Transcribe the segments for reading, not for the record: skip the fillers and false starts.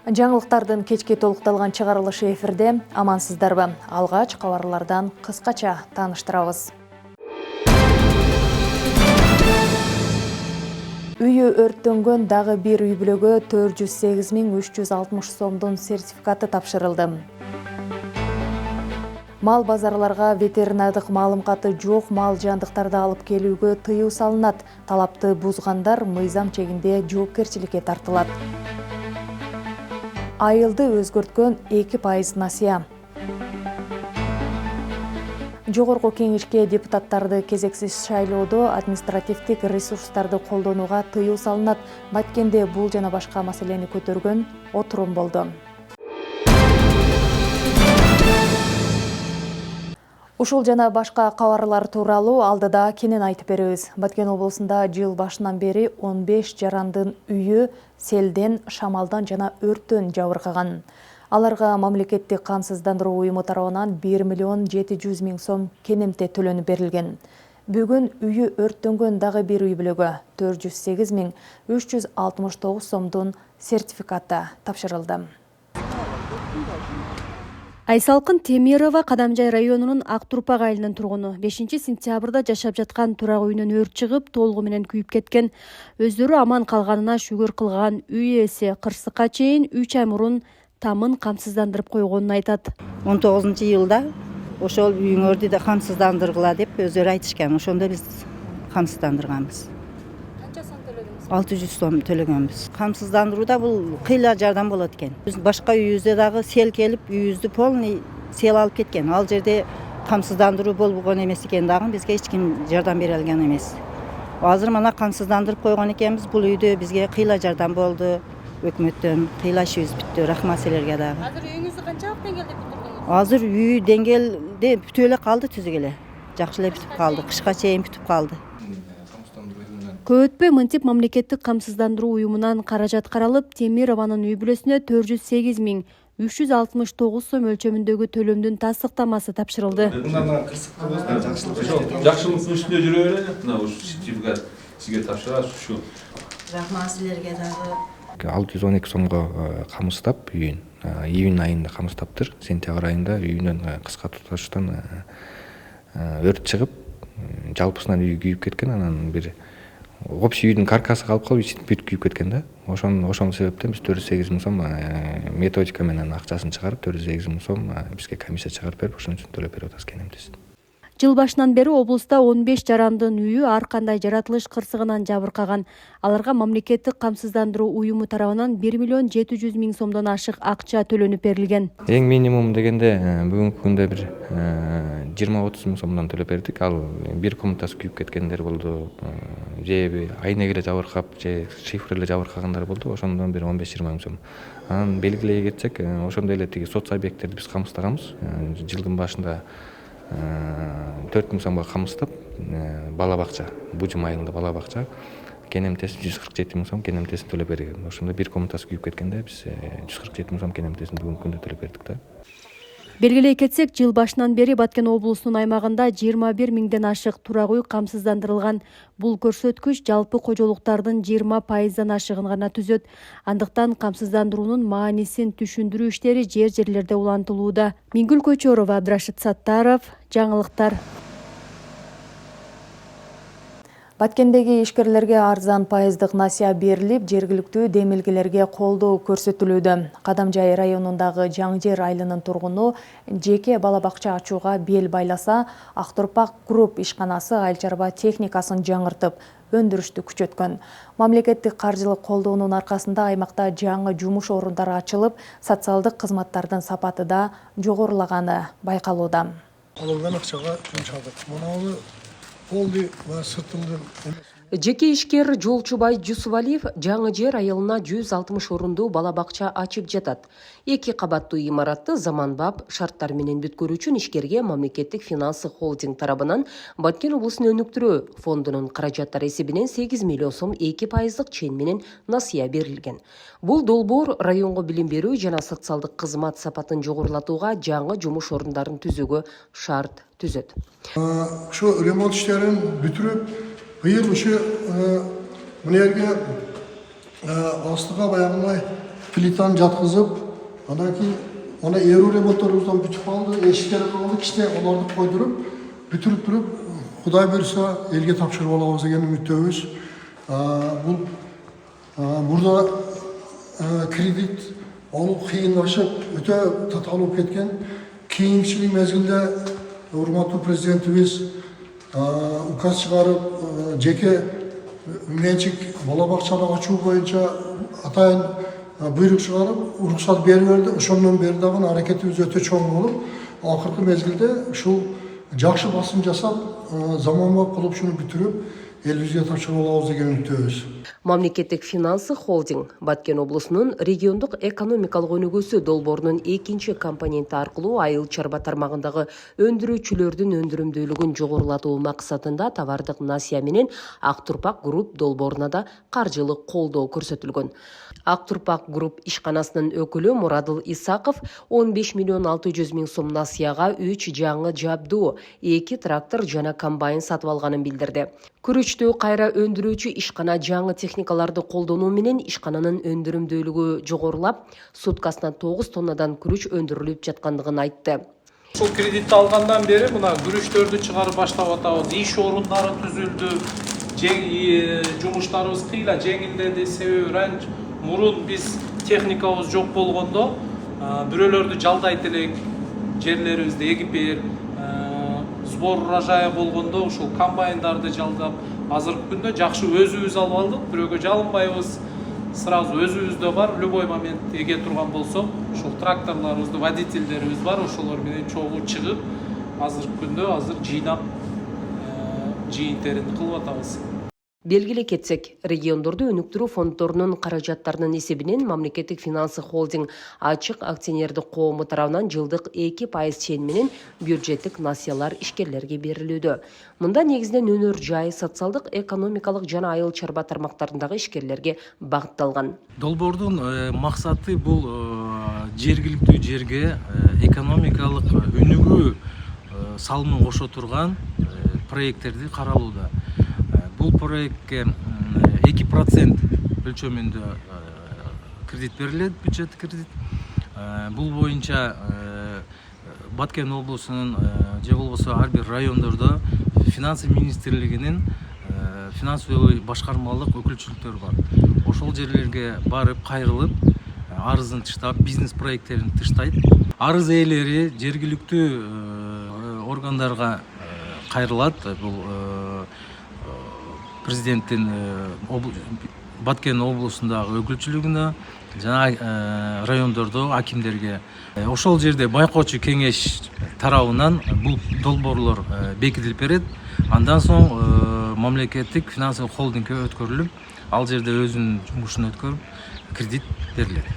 Жаңылыктардын кечки толукталган чыгарылышы эфирде. Амансыздарбы? Алгач кабарлардан кыскача тааныштырабыз. Үйү өрттөнгөн дагы бир үй бүлөгө 408.360 сомдун сертификаты тапшырылды. Мал базарларга ветеринардык маалыматы жок мал жандыктарды алып келүүгө тыюу салынат. Талапты бузгандар мыйзам чегинде жоопкерчиликке тартылат. Айылды өзгөрткөн 2% насыя. Жогорку кеңешке депутаттарды кезексиз шайлоодо административдик ресурстарды колдонууга тыюу салынат. Баткенде бул жана башка маселени көтөргөн отурум болду. Ушул жана башка кабарлар тууралуу алдыда кенен айтып беребиз. Баткен облусунда жыл башынан бери 15 жарандын үйү селден, шамалдан жана өрттөн жабыркаган. Аларга мамлекеттик камсыздандыруу уюму тарабынан 1.700.000 сом кенемте төлөнүп берилген. Бүгүн үйү өрттөнгөн дагы бир үй бүлөгө 408.369 сомдун сертификаты тапшырылды. Айсалкын Темирова Кадамжай районунун Актурпак айылынын тургуну. 5-сентябрда жашап жаткан турак үйүнөн өрт чыгып, толугу менен күйүп кеткен. Өздөрү аман калганына шүгүр кылган. Үй ээси кырсыкка чейин 3 ай мурун тамын камсыздандырып койгонун айтат. 19-жылда ошол үйүңөрдү да камсыздандыргыла деп өздөрү айтышкан. Ошондо биз камсыздандырганбыз. 600 сом төлөгөнбүз. Камсыздандырууда бул кыйла жардам болот экен. Биз башка үйүбүздө дагы сел келип, үйүбүздү полный сел алып кеткен. Ал жерде камсыздандыруу болбогон эмес экен дагы бизге эч ким жардам бере алган эмес. Азыр мына камсыздандырып койгон экенбиз. Бул үйдө бизге кыйла жардам болду. Өкмөттөн кыйла ишибиз бүттү. Рахмат силерге дагы. Азыр үйүңүздү канчалык деңгээлде бүтүрдүңүз? Азыр үй деңгээлде бүтүп эле калды, түзүк эле. Жакшы эле бүтүп калды. Кышка чейин бүтүп калды. Көп өтпөй мынтип мамлекеттик камсыздандыруу уюмунан каражат каралып, Темированын үй бүлөсүнө 408.369 сом өлчөмүндөгү төлөмдүн тастыктамасы тапшырылды. Жакшылык үстүндө жүрө берели. Мына ушу сертификат сизге тапшырабыз ушу. Рахмат силерге дагы. 612 сомго камыстап үйүн. Июнь айында камыстаптыр. Сентябрь айында үйүнөн кыска туташтан өрт чыгып, жалпысынан үй күйүп кеткен. Анан бир общий үйдүн каркасы калып бүт күйүп кеткен да. Ошол себептен биз 408.000 сом методика менен акчасын чыгарып 408.000 сом бизге комиссия чыгарып берип, ошон үчүн төлөп берип атабыз кенемтесин. Жыл башынан бери облуста 15 жарандын үйү ар кандай жаратылыш кырсыгынан жабыркаган. Аларга мамлекеттик камсыздандыруу уюму тарабынан 1.700.000 сомдон ашык акча төлөнүп берилген. Эң минимум дегенде бүгүнкү күндө бир 20-30 сомдон төлөп бердик. Ал бир комнатасы күйүп кеткендер болду. Же айнек эле жабыркап, же шифр эле жабыркагандар болду. Ошондон бир 15-20 сом. Анан белгилей кетсек, ошондой эле тиги соц объекттерди биз камыстаганбыз. Жылдын башында 4.000 сомго камыстап, бала бакча, Бужум айылында бала бакча, кенемтеси 147.000 сом кенемтесин төлөп берген. Ошондо бир комнатасы күйүп кеткенде биз 147.000 сом кенемтесин бүгүнкү күндө төлөп бердик да. Белгилей кетсек, жыл башынан бери Баткен облусунун аймагында 21 миңден ашык турак үй камсыздандырылган. Бул көрсөткүч жалпы кожолуктардын 20%дан ашыгын гана түзөт. Андыктан камсыздандыруунун маанисин түшүндүрүү иштери жерлерде улантылууда. Мингүл Көчөрова, Абдрашит Саттаров, жаңылыктар. Баткендеги ишкерлерге арзан пайыздык насыя берилип, жергиликтүү демилгелерге колдоо көрсөтүлүүдө. Кадамжай районундагы Жаңжер айылынын тургуну жеке бала бакча ачууга бел байласа, Актурпак групп ишканасы айыл чарба техникасын жаңыртып, өндүрүштү күчөткөн. Мамлекеттик каржылык колдоонун аркасында аймакта жаңы жумуш орундары ачылып, социалдык кызматтардын сапаты да жогорулаганы байкалууда. Алынған акчага жумшадык. Мынау Олды ва сытылды. Жеке ишкер Жолчубай Жусувалиев Жаңыжер айылына 160 орундуу бала бакча ачып жатат. 2 кабаттуу имаратты заманбап шарттар менен бүткөрүү үчүн ишкерге мамлекеттик финансы холдинг тарабынан Баткен облусунун өнүктүрүү фондунун каражаттары эсебинен 8 миллион сом 2%дык чен менен насыя берилген. Бул долбоор районго билим берүү жана социалдык кызмат сапатын жогорулатууга, жаңы жумуш орундарын түзүүгө шарт түзөт. Şu remont işlerini бүтүрүп, быйыл ушу мына жерге астыга баягындай плитаны жатқызып, анан кийин ona eru remontlarımızdan бүтүп алды, эшиктери калды, кичине оларды койдуруп, бүтүрүп туруп, Кудай буйрса элге тапшырып алабыз деген үмүттөбүз. Бул мурда кредит алуу кыйынлашып, өтө татаалып кеткен. Кийинчилик мезгилде урматтуу президентибиз указ чыгарып, жеке менчик бала бакчаны ачуу боюнча атайын буйрук чыгарып, уруксат берип берди. Ошондон бери дагы аракетибиз өтө чоң болуп, акыркы мезгилде ушул жакшы басым жасап, заманбап кылып шуну бүтүрүп, элибизге тапшырып алабыз деген үмүттөбүз. Мамлекеттик финансы холдинг Баткен облусунун региондук экономикалык өнүгүүсү долбоорунун экинчи компоненти аркылуу айыл чарба тармагындагы өндүрүүчүлөрдүн өндүрүмдүүлүгүн жогорулатуу максатында товардык насыя менен Ак Турпак Групп долбооруна да каржылык колдоо көрсөтүлгөн. Ак Турпак Групп ишканасынын өкүлү Мурадыл Исаков 15 миллион 600 миң сом насыяга 3 жаңы жабдуу, 2 трактор жана комбайн сатып алганын билдирди. Күрүчтү кайра өндүрүүчү ишкана жаңы техникаларды колдонуу менен ишкананын өндүрүмдүүлүгү жогорулап, суткасына 9 тоннадан күрүч өндүрүлүп жаткандыгын айтты. Ушул кредитти алгандан бери мына күрүчтөрдү чыгарып баштап атабыз. Иш орундары түзүлдү. Жумуштарыбыз кыйла жеңилдеди. Себеби мурун биз техникабыз жок болгондо бирөөлөрдү жалдайт элек, жерлерибизди эгип берип, сбор урожая болгондо ушул комбайндарды жалдап, азыркы күндө жакшы өзүбүз алып алдык, бирөөгө жалынбайбыз. Сразу өзүбүздө бар, любой момент эге турган болсок, ушул тракторларыбызды, водительдерибиз бар, ошолор менен чогуу чыгып, азыркы күндө жыйнап, жыйынтерин кылып атабыз. Белгилей кетсек, региондорду өнүктүрүү фонддорунун каражаттарынын эсебинен мамлекеттик финансы холдинг ачык акционердик коому тарабынан жылдык 2% чейин менен бюджеттик насыялар ишкерлерге берилүүдө. Мында негизинен өнөр жай, социалдык, экономикалык жана айыл чарба тармактарындагы ишкерлерге багытталган. Долбоордун максаты бул жергиликтүү жерге экономикалык өнүгүү салымын кошо турган проекттерди каралууда. Бул проектке 2% өлчөмүндө кредит берилет, бюджет кредит. Бул боюнча Баткен облусунун же болбосо ар бир райондордо финансы министрлигинин финансовый башкармалык өкүлчүлүктөрү бар. Ошол жерлерге барып, кайрылып, арызын тыштап, бизнес проекттерин тыштайт. Арыз ээлери жергиликтүү органдарга кайрылат. Бул президенттин Баткен облусундагы өкүлчүлүгүнө жана райондордо акимдерге. Ошол жерде байкоочу кеңеш тарабынан бул долбоорлор бекитилип берет. Андан соң мамлекеттик финансылык холдингге өткөрүлүп, ал жерде өзүнүн жумушун өткөрүп, кредит берилет.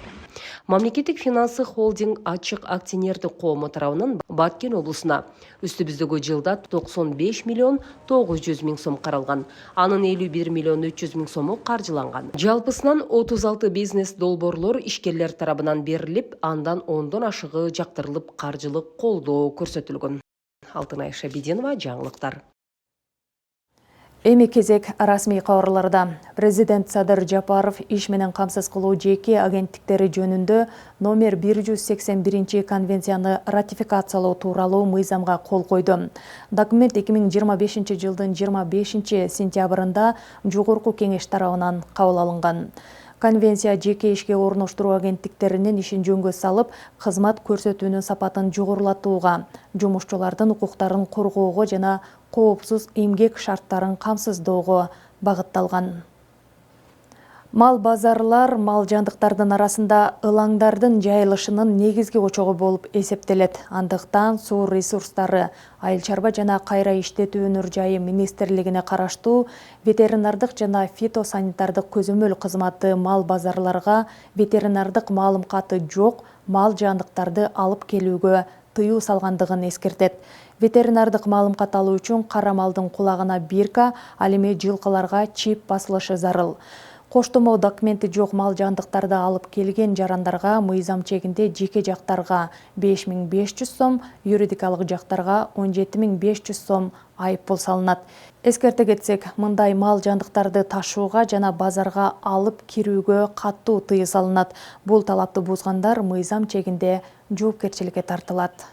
Мамлекеттик финансы холдинг ачык акционердик коому тарабынан Баткен облусуна үстүбүздөгү жылда 95 миллион 900 миң сом каралган. Анын 51 миллион 300 миң сому каржыланган. Жалпысынан 36 бизнес долбоорлор ишкерлер тарабынан берилип, андан 10дон ашыгы жактырылып каржылык колдоо көрсөтүлгөн. Алтынай Шабидинова, жаңылыктар. Эми кезек расмий кабарларда. Президент Садыр Жапаров иш менен камсыз кылуу жеке агенттиктери жөнүндө номер 181 конвенцияны ратификациялоо тууралуу мыйзамга кол койду. Документ 2025 жылдын 25 сентябрында жогорку кеңеш тарабынан кабыл алынган. Конвенция жеке ишке орноштуруу агенттиктеринин ишин жөнгө салып, кызмат көрсөтүүнүн сапатын жогорулатууга, жумушчулардын укуктарын коргоого жана коопсуз эмгек шарттарын камсыздоого багытталган. Мал базарлар мал жандыктардын арасында ылаңдардын жайылышынын негизги очогу болуп эсептелет. Андыктан суу ресурстары, айыл чарба жана кайра иштетүү өнөр жайы министрлигине караштуу ветеринардык жана фитосанитардык көзөмөл кызматы мал базарларга ветеринардык маалымкаты жок мал жандыктарды алып келүүгө тыюу салгандыгын эскертет. Ветеринардык маалымкат алуу үчүн кара малдын кулагына бирка, ал эми жылкыларга чип басылышы зарыл. Коштомо документи жок мал жандыктарды алып келген жарандарга мыйзам чегинде жеке жактарга 5500 сом, юридикалык жактарга 17500 сом айыппул салынат. Эскерте кетсек, мындай мал жандыктарды ташууга жана базарга алып кирүүгө катуу тыюу салынат. Бул талапты бузгандар мыйзам чегинде жоопкерчиликке тартылат.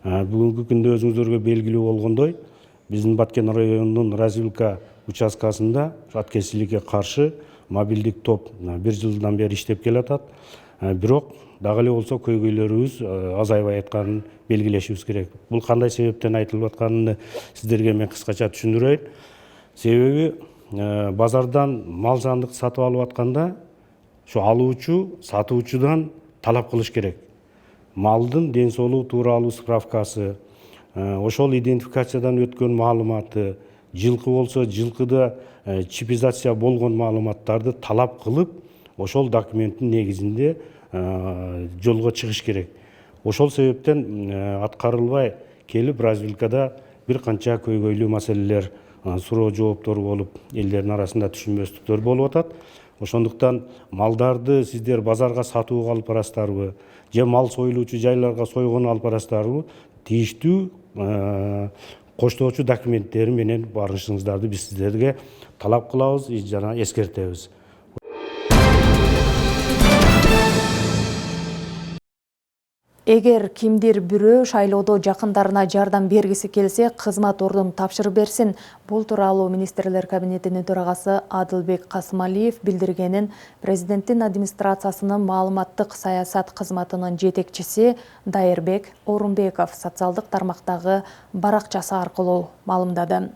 Бүгүнкү күндө өзүңүздөргө белгилүү болгондой, биздин Баткен районунун развилка участкасында аткезчиликке каршы мобилдик топ 1 жылдан бери иштеп келатат. Бирок дагы эле болсо көйгөйлөрүбүз азайбай атканын белгилешибиз керек. Бул кандай себептен айтылып атканын сиздерге мен кыскача түшүндүрөйүн. Себеби базардан мал жандык сатып алып атканда ошо алуучу сатуучудан талап кылыш керек. Малдын ден соолугу тууралуу справкасы, ошол идентификациядан өткөн маалыматы, жылкы болсо жылкыда чипизация болгон маалыматтарды талап кылып, ошол документтин негизинде жолго чыгыш керек. Ошол себептен аткарылбай келип развилкада бир канча көйгөйлүү маселелер, суроо жооптор болуп, элдердин арасында түшүнбөстүктөр болуп атат. Ошондуктан малдарды сиздер базарга сатууга алып барасыздарбы, же мал союлуучу жайларга сойгону алып барасыздарбы, тийиштүү коштоочу документтери менен барышыңыздарды биз сиздерге талап кылабыз жана эскертебиз. Эгер кимдир бирөө шайлоодо жакындарына жардам бергиси келсе, кызмат ордун тапшырып берсин. Бул тууралуу министрлер кабинетинин төрагасы Адылбек Касымалиев билдиргенин президенттин администрациясынын маалыматтык саясат кызматынын жетекчиси Дайырбек Орунбеков социалдык тармактагы баракчасы аркылуу маалымдады.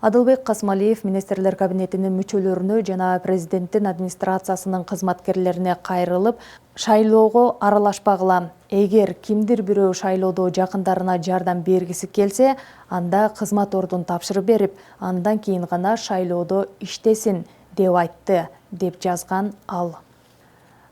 Адылбек Касымалиев министрлер кабинетинин мүчөлөрүнө жана президенттин администрациясынын кызматкерлерине кайрылып, шайлоого аралашпагыла. Эгер кимдир бирөө шайлоодо жакындарына жардам бергиси келсе, анда кызмат ордун тапшырып берип, андан кийин гана шайлоодо иштесин деп айтты, деп жазган ал.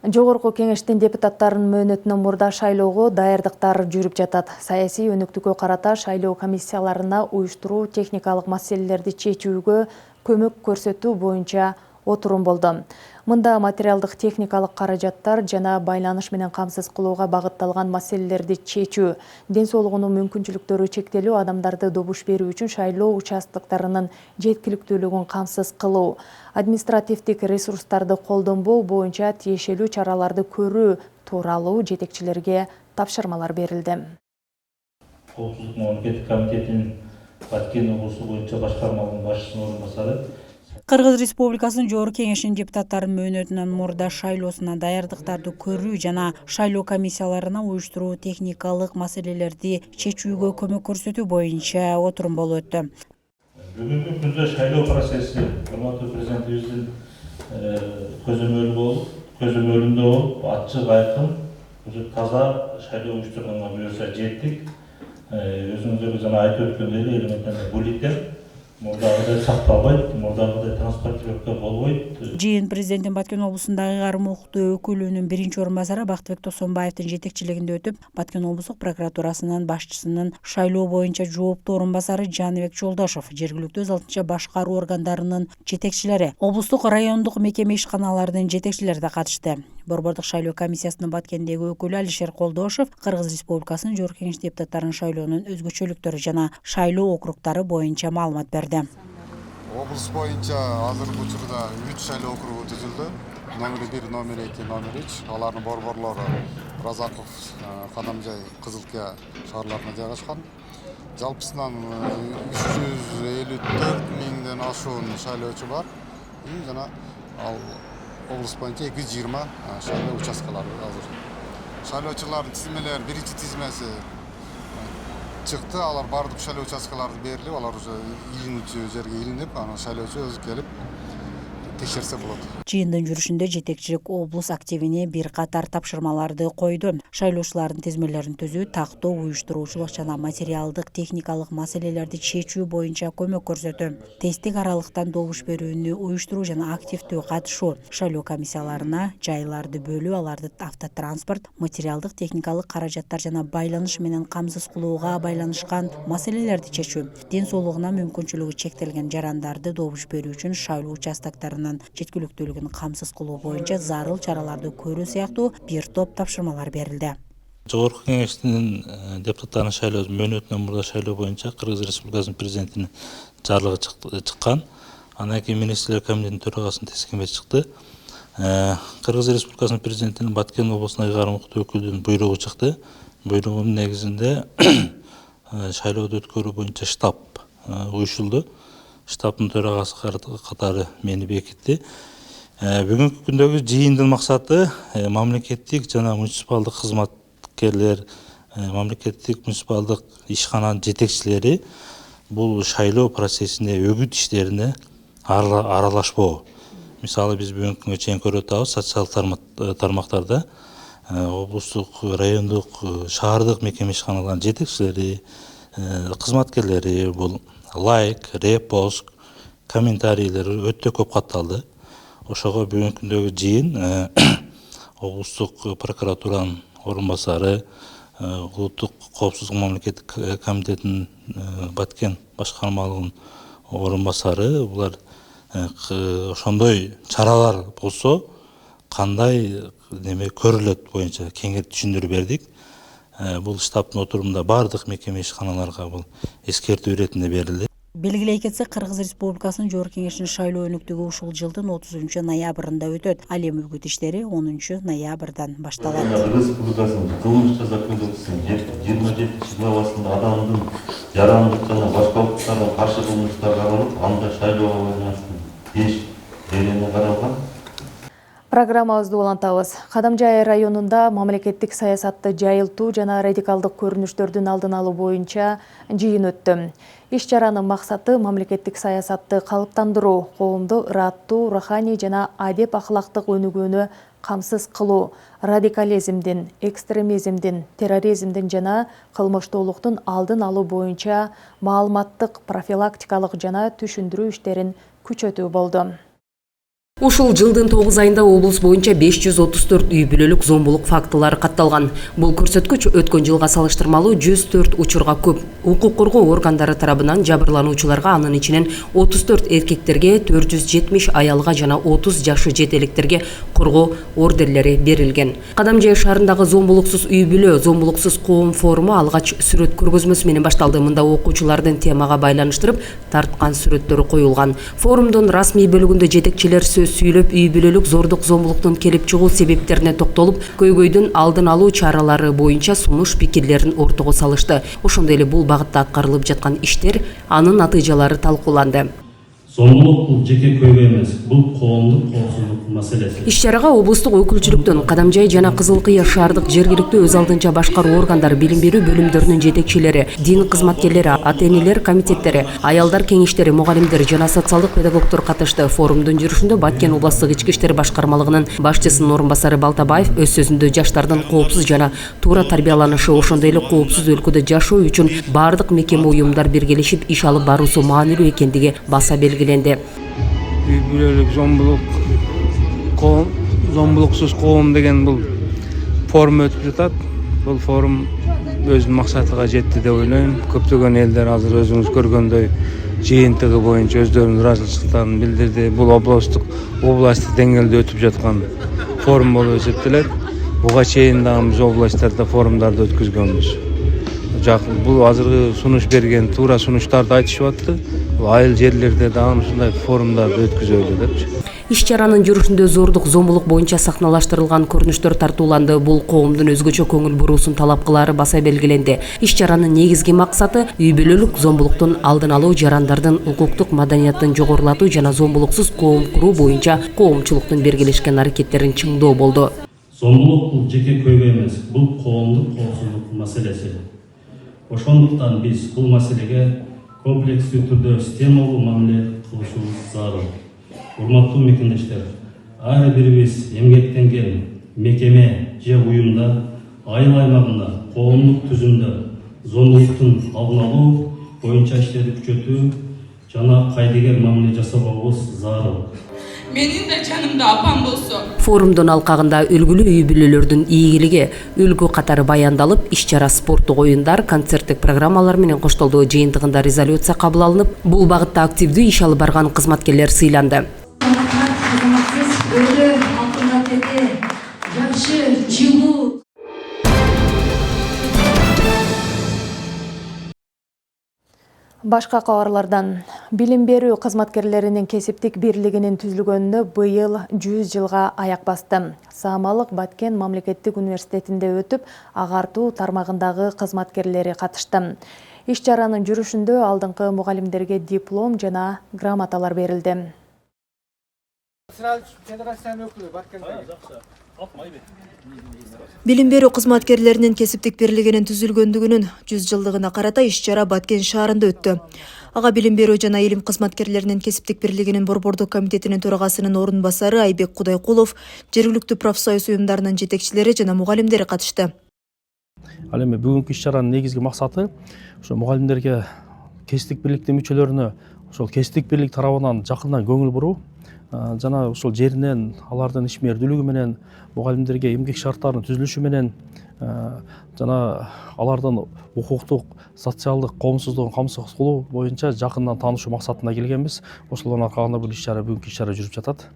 Жогорку кеңештин депутаттарынын мөөнөтүнөн мурда шайлоого даярдыктар жүрүп жатат. Саясий өнүктүккө карата шайлоо комиссияларына уюштуруу техникалык маселелерди чечүүгө көмөк көрсөтүү боюнча отурум болду. Мында материалдык техникалык каражаттар жана байланыш менен камсыз кылууга багытталган маселелерди чечүү, ден соолугунун мүмкүнчүлүктөрү чектелүү адамдарды добуш берүү үчүн шайлоо участоктарынын жеткиликтүүлүгүн камсыз кылуу, административдик ресурстарды колдонбоо боюнча тиешелүү чараларды көрүү тууралуу жетекчилерге тапшырмалар берилди. Коопсуздук мамлекеттик комитетинин Баткен облусу боюнча башкармалыгынын башчысынын орун басары Кыргыз Республикасынын Жогорку Кеңешинин депутаттарынын мөөнөтүнөн мурда шайлоосуна даярдыктарды көрүү жана шайлоо комиссияларына уюштуруу техникалык маселелерди чечүүгө көмөк көрсөтүү боюнча отурум болуп өттү. Бүгүнкү күндө шайлоо процесси урматтуу президентибиздин көзөмөлүндө болуп, ачык айкын, таза шайлоо уюштурганга буюрса жеттик. Өзүңүздөргө жана айтып өткөндөй эле булиттер мурдагыдай сакталбайт, мурдагыдай транспортировка болбойт. Жыйын президенттин Баткен облусундагы карым укуктуу өкүлүнүн биринчи орун басары Бактыбек Тосонбаевдин жетекчилигинде өтүп, Баткен облустук прокуратурасынын башчысынын шайлоо боюнча жооптуу орун басары Жаныбек Жолдошов, жергиликтүү өз алдынча башкаруу органдарынын жетекчилери, облустук райондук мекеме ишканаларынын жетекчилери да катышты. Борбордук шайлоо комиссиясынын Баткендеги өкүлү Алишер Колдошов Кыргыз Республикасынын Жогорку Кеңеш депутаттарынын шайлоонун өзгөчөлүктөрү жана шайлоо округдары боюнча маалымат берди. Облус боюнча азыркы учурда 3 шайлоо округу түзүлдү. Номер 1, номер 2, номер 3. Алардын борборлору Разаков, Кадамжай, Кызылкия шаарларына жайгашкан. Жалпысынан 354 миңден ашуун шайлоочу бар. Жана ал облус боюнча 220 шайлоо участкалары азыр. Шайлоочулардын тизмелери биринчи тизмеси чыкты, алар бардык шайлоо участкаларды берилип, алар уже илинүүчү жерге илинип, анан шайлоочу өзү келип текшерсе болот. Жыйындын жүрүшүндө жетекчилик облус активине бир катар тапшырмаларды койду. Шайлоочулардын тизмелерин түзүү, тактоо, уюштуруучулук жана материалдык техникалык маселелерди чечүү боюнча көмөк көрсөтүү, тесттик аралыктан добуш берүүнү уюштуруу жана активдүү катышуу, шайлоо комиссияларына жайларды бөлүү, аларды автотранспорт, материалдык техникалык каражаттар жана байланыш менен камсыз кылууга байланышкан маселелерди чечүү, ден соолугуна мүмкүнчүлүгү чектелген жарандарды добуш берүү үчүн шайлоо участокторуна жарандарынын жеткиликтүүлүгүн камсыз кылуу боюнча зарыл чараларды көрүү сыяктуу бир топ тапшырмалар берилди. Жогорку кеңештин депутаттарын шайлоо мөөнөтүнөн мурда шайлоо боюнча Кыргыз Республикасынын президентинин жарлыгы чыккан. Андан кийин министрлер комитетинин төрагасынын тескемети чыкты. Кыргыз Республикасынын президентинин Баткен облусуна ыйгарым укуктуу өкүлдүнүн буйругу чыкты. Буйругунун негизинде шайлоодо өткөрүү боюнча штаб уюшулду. Штабтын төрагасы катары мени бекитти. Бүгүнкү күндөгү жыйындын максаты мамлекеттик жана муниципалдык кызматкерлер, мамлекеттик муниципалдык ишкананын жетекчилери бул шайлоо процессине, өгүт иштерине аралашпоо. Мисалы биз бүгүнкү күнгө чейин көрүп атабыз социалдык тармактарда облустук, райондук, шаардык мекеме ишканаларынын жетекчилери, кызматкерлери бул лайк, репост, комментарийлер өтө көп катталды. Ошого бүгүнкү күндөгү жыйын облустук прокуратуранын орун басары, улуттук коопсуздук мамлекеттик комитетинин Баткен башкармалыгынын орун басары, булар ошондой чаралар болсо кандай неме көрүлөт боюнча кеңири түшүндүрүү бердик. Бул штабтын отурумунда бардык мекеме ишканаларга бул эскертүү иретинде берилди. Белгилей кетсек, Кыргыз Республикасынын Жогорку Кеңешинин шайлоо өнүктүгү ушул жылдын 30 ноябрында өтөт. Ал эми үгүт иштери 10 ноябрдан башталат. Кыргыз Республикасынын кылмыш жаза кодексинин 27-главасында адамдын жарандык жана башка укуктарга каршы кылмыштар каралып, анда шайлоого байланыштуу 5 дерене каралган. Программабызды улантабыз. Кадамжай районунда мамлекеттик саясатты жайылтуу жана радикалдык көрүнүштөрдүн алдын алуу боюнча жыйын өттү. Иш чаранын максаты мамлекеттик саясатты калыптандыруу, коомду ыраттуу, руханий жана адеп ахлактык өнүгүүнү камсыз кылуу, радикализмдин, экстремизмдин, терроризмдин жана кылмыштуулуктун алдын алуу боюнча маалыматтык, профилактикалык жана түшүндүрүү иштерин күчөтүү болду. Ушул жылдын 9 айында облус боюнча 534 үй бүлөлүк зомбулук фактылары катталган. Бул көрсөткүч өткөн жылга салыштырмалуу 104 учурга көп. Укук коргоо органдары тарабынан жабырлануучуларга анын ичинен 34 эркектерге, 470 аялга жана 30 жашы жетеликтерге коргоо ордерлери берилген. Кадамжай шаарындагы зомбулуксуз үй бүлө, зомбулуксуз коом форуму алгач сүрөт көргөзмөсү менен башталды. Мында окуучулардын темага байланыштырып тарткан сүрөттөрү коюлган. Форумдун расмий бөлүгүндө жетекчилер сүйлөп үй бүлөлүк зордук зомбулуктун келип чыгуу себептерине токтолуп, көйгөйдүн алдын алуу чаралары боюнча сунуш пикирлерин ортого салышты. Ошондой эле бул багытта аткарылып жаткан иштер, анын натыйжалары талкууланды. Зомбулук бул жеке көйгөй эмес, бул коомдук коопсуздук маселеси. Иш-чарага облустук өкүлчүлүктөн Кадамжай жана Кызыл Кыя шаардык жергиликтүү өз алдынча башкаруу органдары, билим берүү бөлүмдөрүнүн жетекчилери, дин кызматкерлери, ата-энелер комитеттери, аялдар кеңештери, мугалимдер жана социалдык педагогдор катышты. Форумдун жүрүшүндө Баткен областык ички иштер башкармалыгынын башчысынын орун басары Балтабаев өз сөзүндө жаштардын коопсуз жана туура тарбияланышы, ошондой эле коопсуз өлкөдө жашоо үчүн бардык мекеме уюмдар биргелешип иш алып баруусу маанилүү экендиги баса белгиленди. Үй бүлөлүк зомбулуксуз коом деген бул форум өтүп жатат. Бул форум өз максатыга жетти деп ойлойм. Көптөгөн элдер азыр өзүңүз көргөндөй жыйынтыгы боюнча өздөрүнүн ыраазычылыктарын билдирди. Бул областтык деңгээлде өтүп жаткан форум болуп эсептелет. Буга чейин дагы биз областтарда форумдарды өткүзгөнбүз. Бул азыркы сунуш берген туура сунуштарды айтышып атты. Айыл жерлерде дагы ушундай форумдарды өткүзөлү депчи. Иш-чаранын жүрүшүндө зордук зомбулук боюнча сахналаштырылган көрүнүштөр тартууланды. Бул коомдун өзгөчө көңүл буруусун талап кылары баса белгиленди. Иш-чаранын негизги максаты үй бүлөлүк зомбулуктун алдын алуу, жарандардын укуктук маданиятын жогорулатуу жана зомбулуксуз коом куруу боюнча коомчулуктун бергелешкен аракеттерин чыңдоо болду. Зомбулук бул жеке көйгөй эмес, бул коомдук коопсуздук маселеси. Ошондуктан биз бул маселеге комплекстүү түрдө системалуу мамиле кылышыбыз зарыл. Урматтуу мекендештер, ар бирибиз эмгектенген мекеме же уюмда, айыл аймагында, коомдук түзүмдө зомбулуктун алдын алуу боюнча иштерди күчөтүү жана кайдыгер мамиле жасабабыз зарыл. Менин да жанымда апам болсо. Форумдун алкагында үлгүлүү үй бүлөлөрдүн ийгилиги үлгү катары баяндалып, иш-чара спорттук оюндар, концерттик программалар менен коштолду. Жыйынтыгында резолюция кабыл алынып, бул багытта активдүү иш алып барган кызматкерлер сыйланды. Böyle altında teke, yakşı, жылуу. Башка кабарлардан билим берүү кызматкерлеринин кесиптик бирлигинин түзүлгөнүнө быйыл 100 жылга аяк басты. Саамалык Баткен мамлекеттик университетинде өтүп, агартуу тармагындагы кызматкерлери катышты. Иш чаранын жүрүшүндө алдыңкы мугалимдерге диплом жана грамоталар берилди. Билим берүү кызматкерлеринин кесиптик бирлигинин түзүлгөндүгүнүн 100 жылдыгына карата иш чара Баткен шаарында өттү. Ага билим берүү жана илим кызматкерлеринин кесиптик бирлигинин борбордук комитетинин төрагасынын орун басары Айбек Кудайкулов, жергиликтүү профсоюз уюмдарынын жетекчилери жана мугалимдери катышты. Ал эми бүгүнкү иш чаранын негизги максаты ошо мугалимдерге кесиптик бирликтин мүчөлөрүнө ошол кесиптик бирлик тарабынан жакындан көңүл буруу жана ошол жеринен алардын ишмердүүлүгү менен мугалимдерге эмгек шарттарынын түзүлүшү менен жана алардын укуктук социалдык коомсуздугун камсыз кылуу боюнча жакындан таанышуу максатында келгенбиз. Ошолдун аркагында бул иш чара бүгүнкү иш чара жүрүп жатат.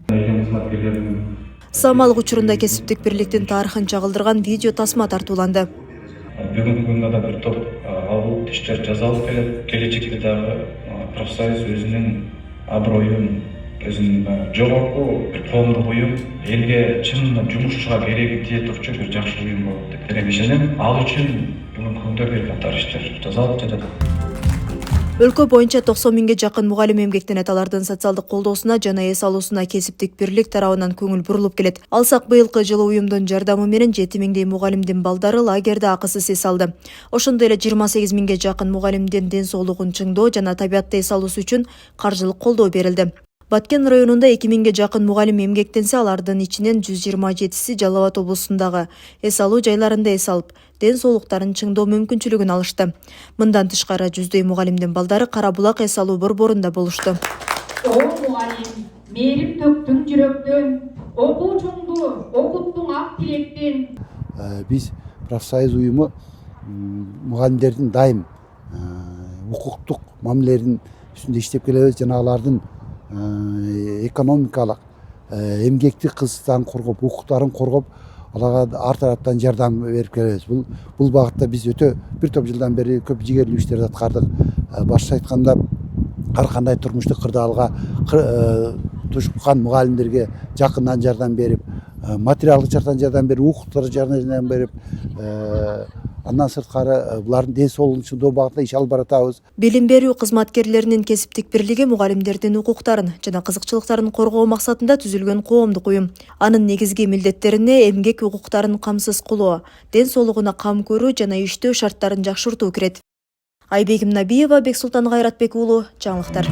Саамалык учурунда кесиптик бирликтин тарыхын чагылдырган видео тасма тартууланды. Бүгүнкү күндө да бир топ алуу иштер жасалып келет. Келечекте дагы профсоюз өзүнүн аброюн, өзүнүн жогорку бир коомдук уюм, элге чынында жумушчуга кереги тие турчу бир жакшы уюм болот деп ишенем. Ал үчүн бүгүнкү күндө бир катар иштер жасалып жатат. Өлкө боюнча 90 миңге жакын мугалим эмгектенет. Алардын социалдык колдоосуна жана эс алуусуна кесиптик бирлик тарабынан көңүл бурулуп келет. Алсак быйылкы жылы уюмдун жардамы менен 7 миңдей мугалимдин балдары лагерде акысыз эс алды. Ошондой эле 28 миңге жакын мугалимдин ден соолугун чыңдоо жана табиатты эс алуусу үчүн каржылык колдоо берилди. Баткен районунда 2 миңге жакын мугалим эмгектенсе, алардын ичинен 127си Жалал Абад облусундагы эс алуу жайларында эс алып, ден соолуктарын чыңдоо мүмкүнчүлүгүн алышты. Мындан тышкары жүздөй мугалимдин балдары Кара Булак эс алуу борборунда болушту. О мугалим, мээрим төктүң жүрөктөн, окуучуңду окуттуң ак тилектен. Биз профсоюз уюму мугалимдердин дайым укуктук мамилелерин үстүндө иштеп келебиз жана алардын экономикалык эмгектик кызыктарын коргоп, укуктарын коргоп, аларга ар тараптан жардам берип келебиз. Бул багытта биз өтө бир топ жылдан бери көп жигерлүү иштерди аткардык. Башкача айтканда ар кандай турмуштук кырдаалга тушкан мугалимдерге жакындан жардам берип, материалдык жактан жардам берип, укуктар жардам берип, андан сырткары булардын ден соолугун чыңдоо багытында иш алып баратабыз. Билим берүү кызматкерлеринин кесиптик бирлиги мугалимдердин укуктарын жана кызыкчылыктарын коргоо максатында түзүлгөн коомдук уюм. Анын негизги милдеттерине эмгек укуктарын камсыз кылуу, ден соолугуна кам көрүү жана иштөө шарттарын жакшыртуу кирет. Айбегим Набиева, Бексултан Кайратбек уулу, жаңылыктар.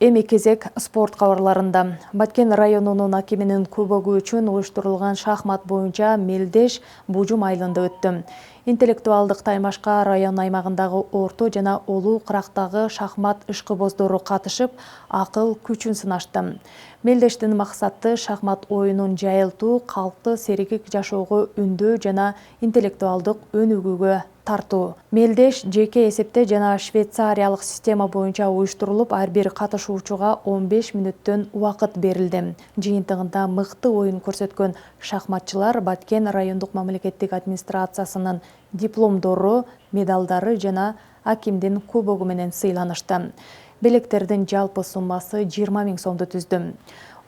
Эми кезек спорт кабарларында. Баткен районунун акиминин кубогу үчүн уюштурулган шахмат боюнча мелдеш Бужум айылында өттү. Интеллектуалдык таймашка район аймагындагы орто жана олуу кырактагы шахмат ишкыбоздору катышып, акыл күчүн сынашты. Мелдештин максаты шахмат оюнун жайылтуу, калкты серигик жашоого үндөө жана интеллектуалдык өнүгүүгө тартуу. Мелдеш жеке эсепте жана швейцариялык система боюнча уюштурулуп, ар бир катышуучуга 15 мүнөттөн убакыт берилди. Жыйынтыгында мыкты оюн көрсөткөн шахматчылар Баткен райондук мамлекеттик администрациясынын дипломдору, медалдары жана акимдин кубогу менен сыйланышты. Белектердин жалпы суммасы 20 000 сомду түздү.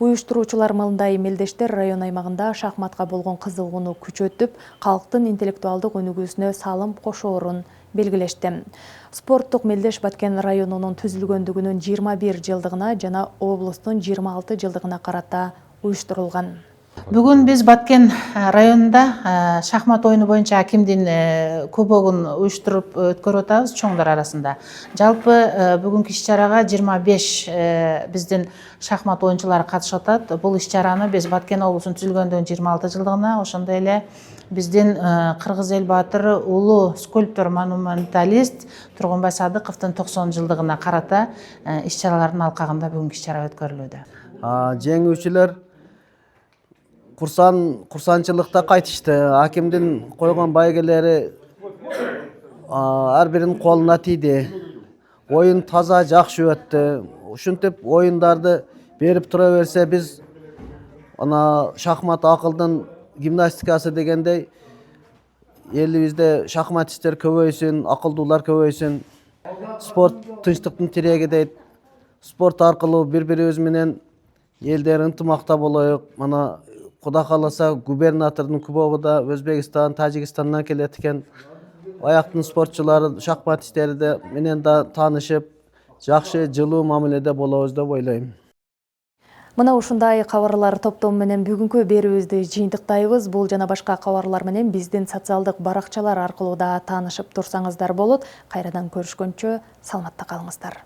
Уюштуруучулар мындай мелдештер район аймагында шахматка болгон кызыгууну күчөтүп, калктын интеллектуалдык өнүгүүсүнө салым кошоорун белгилешти. Спорттук мелдеш Баткен районунун түзүлгөндүгүнүн 21 жылдыгына жана облустун 26 жылдыгына карата уюштурулган. Бүгүн биз Баткен районунда шахмат оюну боюнча акимдин кубогун уюштуруп өткөрүп атабыз чоңдор арасында. Жалпы бүгүнкү иш чарага 25 биздин шахмат оюнчулары катышып атат. Бул иш чараны биз Баткен облусунун түзүлгөндүгүнүн 26 жылдыгына, ошондой эле биздин Кыргыз эл баатыры улуу скульптор монументалист Тургунбай Садыковдун 90 жылдыгына карата иш чаралардын алкагында бүгүнкү иш чара өткөрүлүүдө. Жеңүүчүлөр курсанчылыкта кайтышты. Акимдин койгон байгелери ар биринин колуна тийди. ойын таза жакшы өттү. Ушинтип оюндарды берип тура берсе, биз ана шахмат акылдын гимнастикасы дегендей элибизде шахматисттер көбөйсүн, акылдуулар көбөйсүн. Спорт тынчтыктын тиреги дейт. Спорт аркылуу бири-бирибиз менен элдер ынтымакта болоюк. Мана Кудай кааласа губернатордун кубогу да Өзбекстан, Тажикстандан келет экен. Аяктын спортчулары, шахматисттери да менен да таанышып, жакшы жылуу мамиледе болобуз деп ойлойм. Мына ушундай кабарлар топтому менен бүгүнкү берүүбүздү жыйынтыктайбыз. Бул жана башка кабарлар менен биздин социалдык баракчалар аркылуу да таанышып турсаңыздар болот. Кайрадан көрүшкөнчө саламатта калыңыздар.